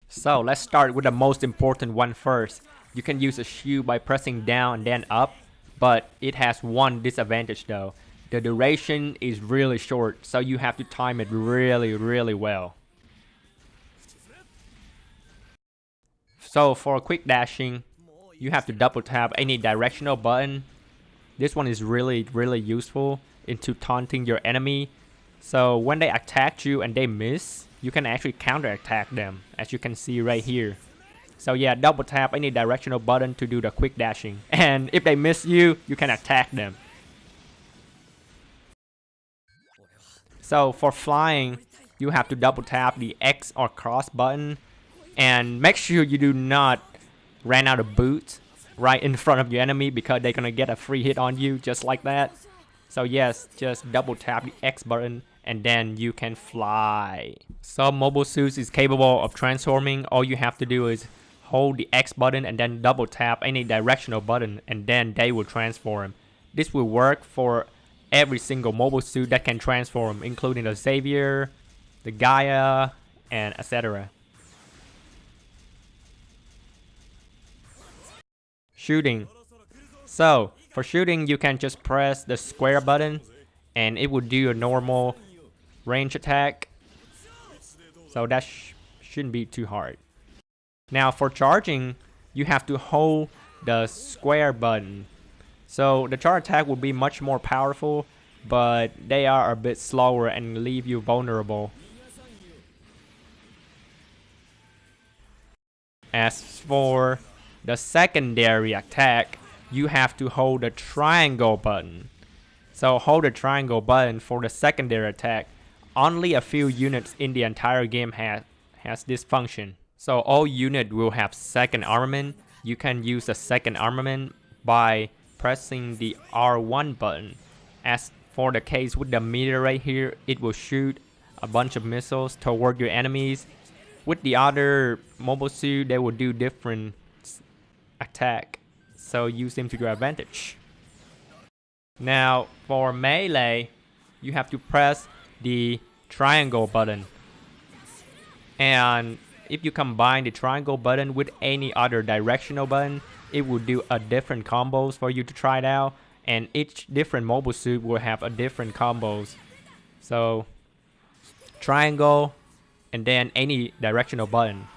So let's start with the most important one first. You can use a shield by pressing down and then up, but it has one disadvantage though. The duration is really short, so you have to time it really well. So for quick dashing, you have to double tap any directional button. This one is really useful into taunting your enemy. So when they attack you and they miss, you can actually counterattack them, as you can see right here. So yeah, double tap any directional button to do the quick dashing. And if they miss you, you can attack them. So for flying, you have to double tap the X or cross button. And make sure you do not run out of boots right in front of your enemy, because they're gonna get a free hit on you just like that. So yes, just double tap the X button and then you can fly. Some mobile suits is capable of transforming. All you have to do is hold the X button and then double tap any directional button, and then they will transform. This will work for every single mobile suit that can transform, including the Savior, the Gaia, and etc. Shooting. So for shooting, you can just press the square button and it will do a normal range attack. So that shouldn't be too hard. Now for charging, you have to hold the square button. So the charge attack will be much more powerful, but they are a bit slower and leave you vulnerable. As for the secondary attack, you have to hold the triangle button. So hold the triangle button for the secondary attack. Only a few units in the entire game has this function. So all units will have second armament. You can use the second armament by pressing the R1 button. As for the case with the meter right here, it will shoot a bunch of missiles toward your enemies. With the other mobile suit, they will do different attack, so use them to your advantage. Now for melee, you have to press the triangle button, and if you combine the triangle button with any other directional button, it will do a different combos for you to try it out, and each different mobile suit will have a different combos. So triangle and then any directional button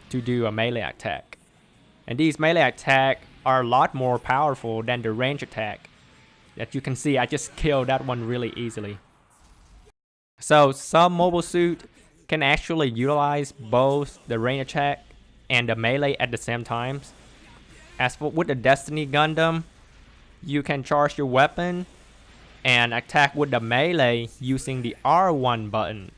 to do a melee attack. And these melee attacks are a lot more powerful than the range attack. As you can see, I just killed that one really easily. So some mobile suit can actually utilize both the range attack and the melee at the same time. As for with the Destiny Gundam, you can charge your weapon and attack with the melee using the R1 button.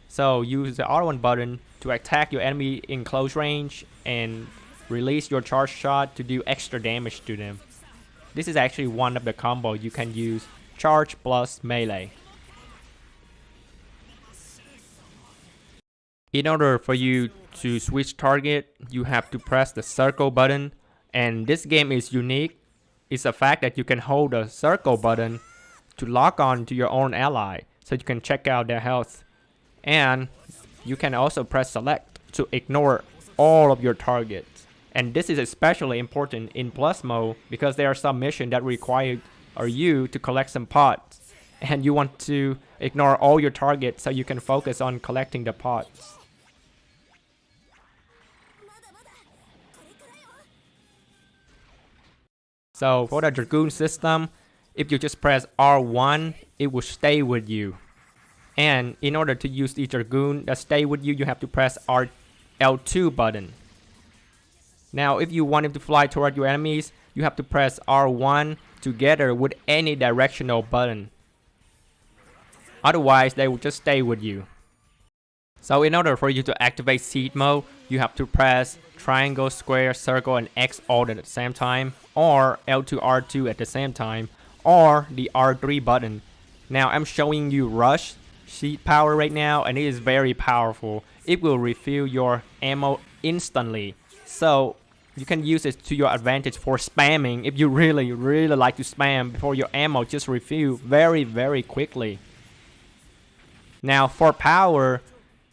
So use the R1 button to attack your enemy in close range and release your charge shot to do extra damage to them. This is actually one of the combos you can use, charge plus melee. In order for you to switch target, you have to press the circle button, and this game is unique. It's the fact that you can hold the circle button to lock on to your own ally, so you can check out their health. And you can also press select to ignore all of your targets. And this is especially important in plus mode, because there are some missions that require you to collect some pots, and you want to ignore all your targets so you can focus on collecting the pots. So for the Dragoon system, if you just press R1, it will stay with you. And in order to use the Dragoon that stay with you, you have to press L2 button. Now if you want him to fly toward your enemies, you have to press R1 together with any directional button. Otherwise, they will just stay with you. So in order for you to activate seed mode, you have to press triangle, square, circle, and X all at the same time, or L2, R2 at the same time, or the R3 button. Now I'm showing you rush seed power right now, and it is very powerful. It will refill your ammo instantly. So you can use it to your advantage for spamming if you really like to spam before your ammo just refill very quickly. Now for power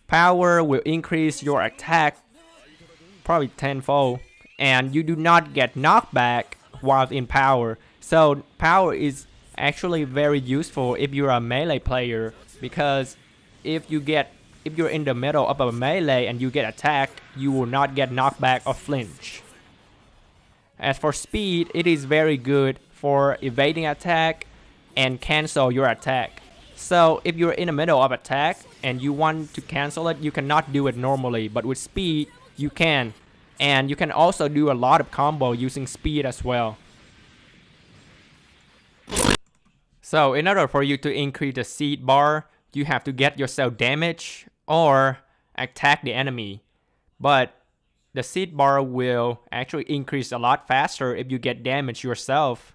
will increase your attack probably tenfold, and you do not get knockback while in power. So power is actually very useful if you're a melee player, because if you're in the middle of a melee and you get attacked, you will not get knockback or flinch. As for speed, it is very good for evading attack and cancel your attack. So if you're in the middle of attack and you want to cancel it, you cannot do it normally, but with speed you can. And you can also do a lot of combo using speed as well. So in order for you to increase the seed bar, you have to get yourself damage or attack the enemy. But the seed bar will actually increase a lot faster if you get damage yourself.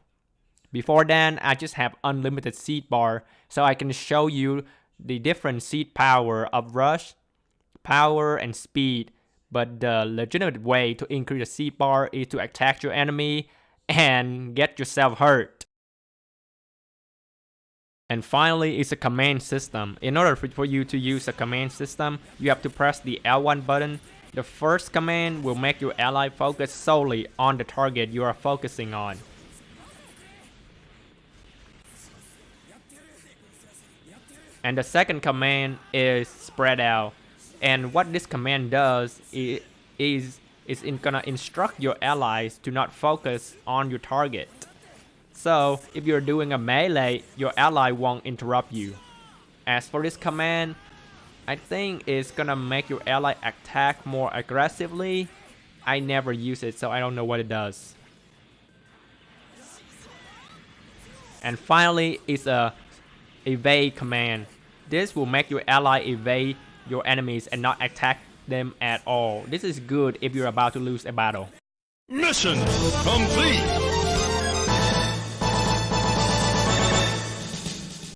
Before then, I just have unlimited seed bar, so I can show you the different seed power of rush, power, and speed. But the legitimate way to increase the seed bar is to attack your enemy and get yourself hurt. And finally, it's a command system. In order for you to use a command system, you have to press the L1 button. The first command will make your ally focus solely on the target you are focusing on. And the second command is spread out. And what this command does is it's gonna instruct your allies to not focus on your target. So if you're doing a melee, your ally won't interrupt you. As for this command, I think it's gonna make your ally attack more aggressively. I never use it, so I don't know what it does. And finally, it's a evade command. This will make your ally evade your enemies and not attack them at all. This is good if you're about to lose a battle. Mission complete!